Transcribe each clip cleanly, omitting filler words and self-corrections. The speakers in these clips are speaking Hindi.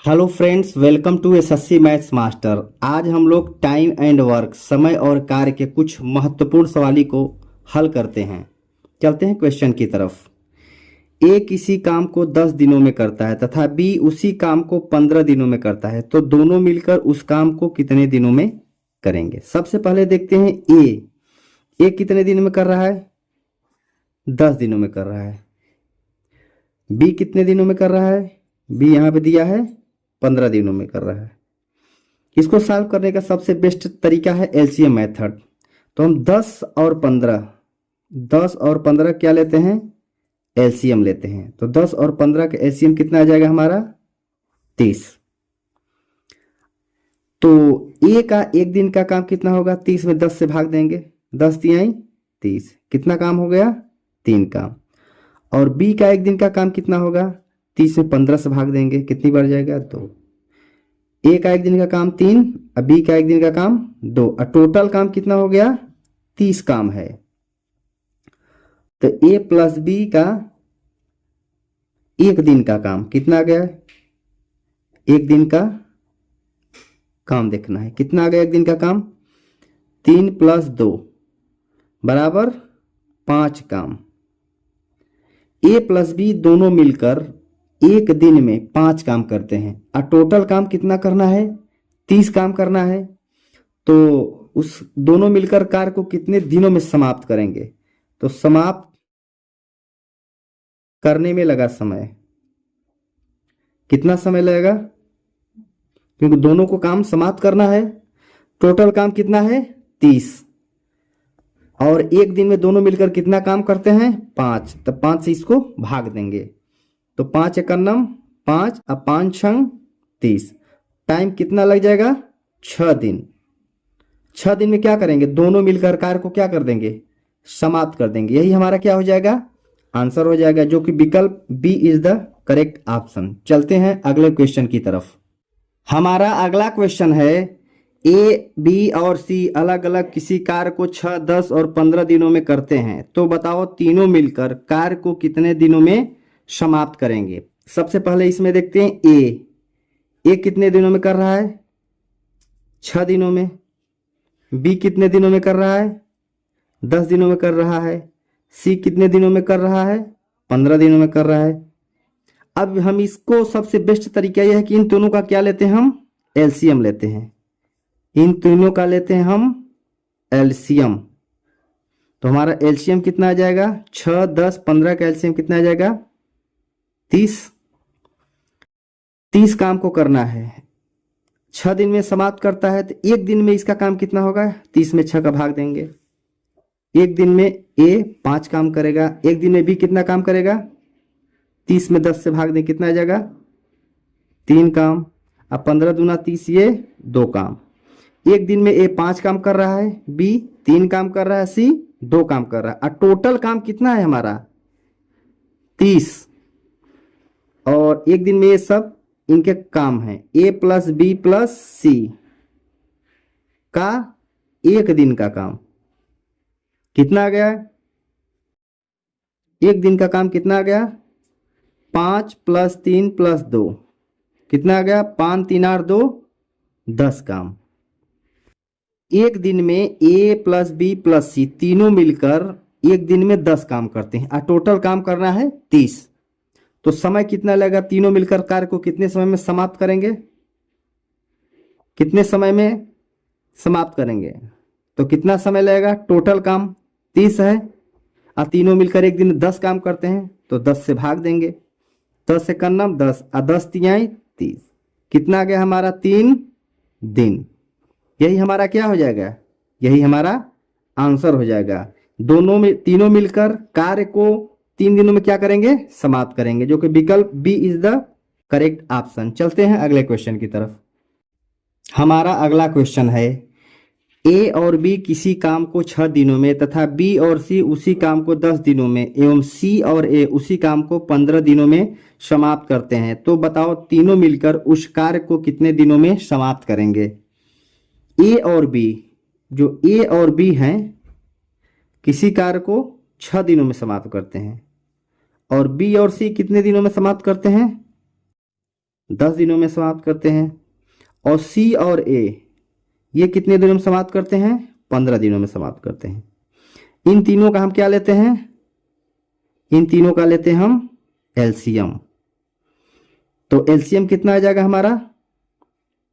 Hello friends, welcome to SSC maths master. आज हम लोग टाइम एंड वर्क, समय और कार्य के कुछ महत्वपूर्ण सवाली को हल करते हैं। चलते हैं क्वेश्चन की तरफ। ए किसी काम को 10 दिनों में करता है तथा बी उसी काम को 15 दिनों में करता है, तो दोनों मिलकर उस काम को कितने दिनों में करेंगे। सबसे पहले देखते हैं ए कितने दिनों में कर रहा है? 10 दिनों में कर रहा है। बी कितने दिनों में कर रहा है? बी यहाँ पे दिया है 15 दिनों में कर रहा है। इसको सॉल्व करने का सबसे बेस्ट तरीका है एलसीएम मेथड। तो हम 10 और 15 क्या लेते हैं? एलसीएम लेते हैं। तो 10 और 15 का एलसीएम कितना आ जाएगा हमारा? 30। तो ए का एक दिन का काम कितना होगा? 30 में 10 से भाग देंगे, 10 तिहाई 30। कितना काम हो गया? 3 काम। और बी का एक दिन का काम कितना होगा? 30 में 15 से भाग देंगे, कितनी बार जाएगा? 2। ए का एक दिन का काम 3 और बी का एक दिन का काम 2, और टोटल काम कितना हो गया? 30 काम है। तो ए प्लस बी का एक दिन का काम कितना आ गया? एक दिन का काम देखना है, कितना आ गया एक दिन का काम? 3 + 2 बराबर 5 काम। ए प्लस बी दोनों मिलकर एक दिन में 5 काम करते हैं, और टोटल काम कितना करना है? 30 काम करना है। तो उस दोनों मिलकर कार्य को कितने दिनों में समाप्त करेंगे? तो समाप्त करने में लगा समय, कितना समय लगेगा? क्योंकि दोनों को काम समाप्त करना है। टोटल काम कितना है? 30। और एक दिन में दोनों मिलकर कितना काम करते हैं? 5। तो 5 से इसको भाग देंगे, तो 5 × 9 5 और 5 × 30। टाइम कितना लग जाएगा? 6 दिन। 6 दिन में क्या करेंगे? दोनों मिलकर कार्य को क्या कर देंगे? समाप्त कर देंगे। यही हमारा क्या हो जाएगा? आंसर हो जाएगा, जो कि विकल्प B is the correct option. चलते हैं अगले क्वेश्चन की तरफ। हमारा अगला क्वेश्चन है, ए बी और सी अलग अलग किसी कार्य को 6, 10 और 15 दिनों में करते हैं, तो बताओ तीनों मिलकर कार्य को कितने दिनों में समाप्त करेंगे। सबसे पहले इसमें देखते हैं ए कितने दिनों में कर रहा है? 6 दिनों में। बी कितने दिनों में कर रहा है? 10 दिनों में कर रहा है। सी कितने दिनों में कर रहा है? 15 दिनों में कर रहा है। अब हम इसको सबसे बेस्ट तरीका यह है कि इन दोनों का क्या लेते हैं? हम एलसीएम लेते हैं। इन तीनों का लेते हैं हम एलसीएम। तो हमारा एलसीएम कितना आ जाएगा? 6, 10, 15 का एलसीएम कितना आ जाएगा? 30। 30 काम को करना है, 6 दिन में समाप्त करता है, तो एक दिन में इसका काम कितना होगा? 30 में 6 का भाग देंगे। एक दिन में ए 5 काम करेगा, एक दिन में बी कितना काम करेगा? 30 में 10 से भाग दें, कितना आ जाएगा? 3 काम। अब 15 दूना 30, ये 2 काम। एक दिन में ए 5 काम कर रहा है, बी 3 काम कर रहा है, सी 2 काम कर रहा है, और टोटल काम कितना है हमारा? 30। और एक दिन में ये सब इनके काम हैं, ए प्लस बी प्लस सी का एक दिन का काम कितना आ गया? एक दिन का काम कितना आ गया? 5 + 3 + 2 कितना आ गया? 5 3 8 2 10 काम। एक दिन में ए प्लस बी प्लस सी तीनों मिलकर एक दिन में 10 काम करते हैं, और टोटल काम करना है 30। तो समय कितना लगेगा? तीनों मिलकर कार्य को कितने समय में समाप्त करेंगे? कितने समय में समाप्त करेंगे? तो कितना समय लगेगा? टोटल काम 30 है, और तीनों मिलकर एक दिन में 10 काम करते हैं, तो 10 से भाग देंगे। 10 से करना 10 और 10 तिहाई 30। कितना आ गया हमारा? 3 दिन। यही हमारा क्या हो जाएगा? यही हमारा आंसर हो जाएगा। तीनों मिलकर कार्य को 3 दिनों में क्या करेंगे? समाप्त करेंगे, जो कि विकल्प B is the correct option. चलते हैं अगले क्वेश्चन की तरफ। हमारा अगला क्वेश्चन है, ए और बी किसी काम को 6 दिनों में तथा बी और सी उसी काम को 10 दिनों में एवं सी और ए उसी काम को 15 दिनों में समाप्त करते हैं, तो बताओ तीनों मिलकर उस कार्य को कितने दिनों में समाप्त करेंगे। ए और बी, जो ए और बी हैं, किसी कार्य को 6 दिनों में समाप्त करते हैं, और बी और सी कितने दिनों में समाप्त करते हैं? 10 दिनों में समाप्त करते हैं। और सी और ए ये कितने दिनों में समाप्त करते हैं? 15 दिनों में समाप्त करते हैं। इन तीनों का हम क्या लेते हैं? इन तीनों का लेते हैं हम एलसीएम। तो एलसीएम कितना आ जाएगा हमारा?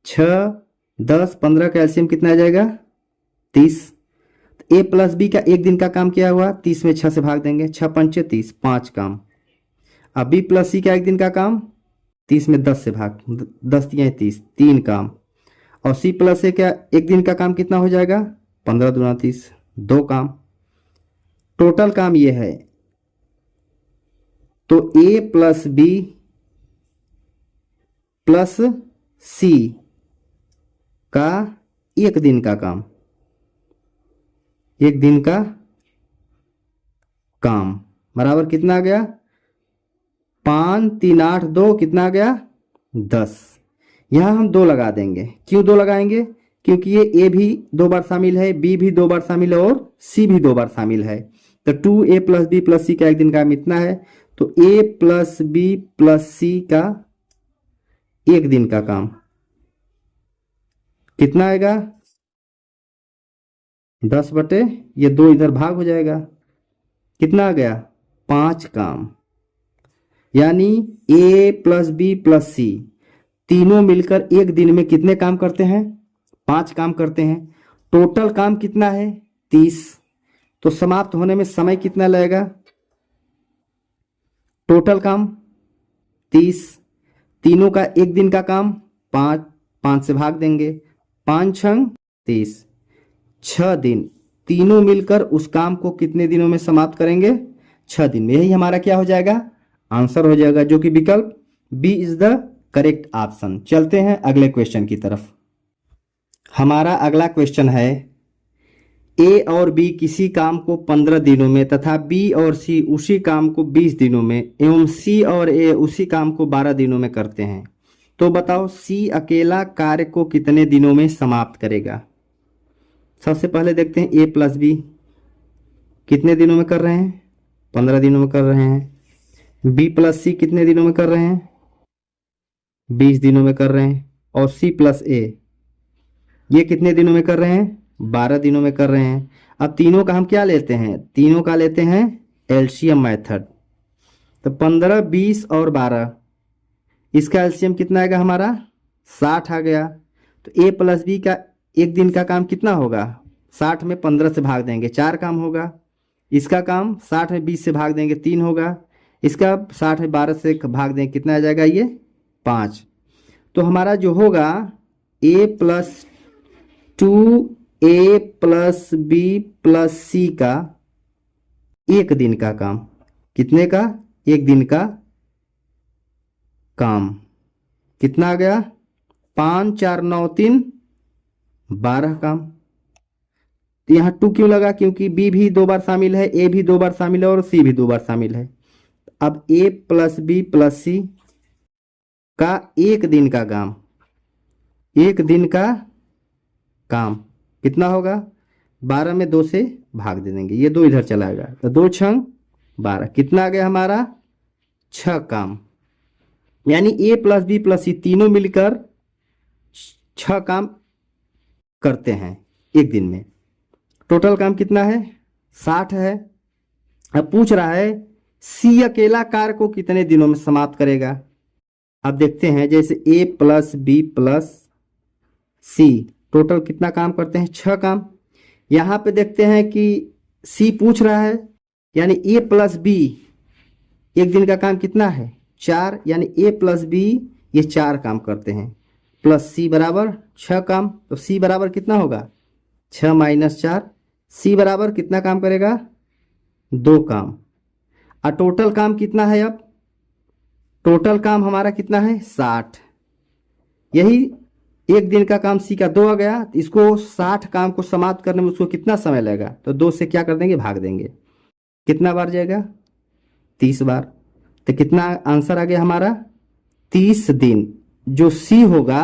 6, 10, 15 का एलसीएम कितना आ जाएगा? 30। ए प्लस बी का एक दिन का काम क्या हुआ? 30 में 6 से भाग देंगे, 6 पंचे 30, 5 काम। अब बी प्लस सी का एक दिन का काम 30 में 10 से भाग, 10 दिया 30, 3 काम। और सी प्लस ए का एक दिन का काम कितना हो जाएगा? 15 दूना 30, 2 काम। टोटल काम ये है। तो ए प्लस बी प्लस सी का एक दिन का काम, एक दिन का काम बराबर कितना आ गया? 5, 3, 8, 2 कितना आ गया? 10। यहां हम 2 लगा देंगे। क्यों 2 लगाएंगे? क्योंकि ये ए भी 2 बार शामिल है, बी भी 2 बार शामिल है और सी भी 2 बार शामिल है। तो 2a plus B plus C का एक दिन का काम इतना है। तो a plus B plus C का एक दिन का काम कितना आएगा? 10 बटे ये 2 इधर भाग हो जाएगा, कितना आ गया? 5 काम। यानी a प्लस बी प्लस सी तीनों मिलकर एक दिन में कितने काम करते हैं? 5 काम करते हैं। टोटल काम कितना है? 30। तो समाप्त होने में समय कितना लगेगा? टोटल काम 30, तीनों का एक दिन का काम 5, 5 से भाग देंगे, 5 छंग 30, 6 दिन। तीनों मिलकर उस काम को कितने दिनों में समाप्त करेंगे? 6 दिन में। यही हमारा क्या हो जाएगा? आंसर हो जाएगा, जो कि विकल्प B is the correct option. चलते हैं अगले क्वेश्चन की तरफ। हमारा अगला क्वेश्चन है, ए और बी किसी काम को 15 दिनों में तथा बी और सी उसी काम को 20 दिनों में एवं सी और ए उसी काम को 12 दिनों में करते हैं। तो बताओ सी अकेला कार्य को कितने दिनों में समाप्त करेगा? सबसे पहले देखते हैं ए प्लस बी कितने दिनों में कर रहे हैं? 15 दिनों में कर रहे हैं। बी प्लस सी कितने दिनों में कर रहे हैं? 20 दिनों में कर रहे हैं। और सी प्लस ए ये कितने दिनों में कर रहे हैं? 12 दिनों में कर रहे हैं। अब तीनों का हम क्या लेते हैं? तीनों का लेते हैं एलसीएम मेथड। तो 15, 20 और 12, इसका एलसीएम कितना आएगा हमारा? 60 आ गया। तो ए प्लस बी का एक दिन का काम कितना होगा? 60 में 15 से भाग देंगे, 4 काम होगा। इसका काम 60 में 20 से भाग देंगे, 3 होगा। इसका 60 में 12 से भाग देंगे, कितना आ जाएगा? ये 5। तो हमारा जो होगा a plus 2a plus B plus C का एक दिन का काम, कितने का? एक दिन का काम कितना आ गया? 5, 4, 9, 3, 12 काम। तो यहाँ 2 क्यों लगा? क्योंकि बी भी 2 बार शामिल है, ए भी 2 बार शामिल है और सी भी 2 बार शामिल है। अब ए प्लस बी प्लस सी का एक दिन का काम, एक दिन का काम कितना होगा? 12 में 2 से भाग दे देंगे, ये 2 इधर चला जाएगा। तो 2 छंग 12, कितना आ गया हमारा? 6 काम। यानी ए प्लस बी प्लस सी तीनों मिलकर 6 काम करते हैं एक दिन में। टोटल काम कितना है? 60 है। अब पूछ रहा है सी अकेला कार्य को कितने दिनों में समाप्त करेगा? अब देखते हैं, जैसे ए प्लस बी प्लस सी टोटल कितना काम करते हैं? 6 काम। यहां पे देखते हैं कि सी पूछ रहा है, यानी ए प्लस बी एक दिन का काम कितना है? 4। यानी ए प्लस बी ये 4 काम करते हैं, प्लस सी बराबर 6 काम। तो सी बराबर कितना होगा? 6 माइनस 4। सी बराबर कितना काम करेगा? 2 काम। और टोटल काम कितना है? अब टोटल काम हमारा कितना है? 60। यही एक दिन का काम सी का 2 आ गया। तो इसको 60 काम को समाप्त करने में उसको कितना समय लगेगा? तो 2 से क्या कर देंगे? भाग देंगे। कितना बार जाएगा? 30 बार। तो कितना आंसर आ गया हमारा? 30 दिन। जो सी होगा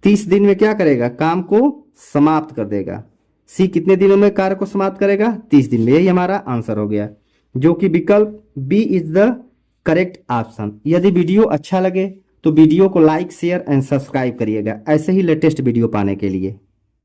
30 दिन में क्या करेगा? काम को समाप्त कर देगा। सी कितने दिनों में कार्य को समाप्त करेगा? 30 दिन में। यही हमारा आंसर हो गया, जो कि विकल्प B is the correct option. यदि वीडियो अच्छा लगे तो वीडियो को लाइक शेयर एंड सब्सक्राइब करिएगा ऐसे ही लेटेस्ट वीडियो पाने के लिए।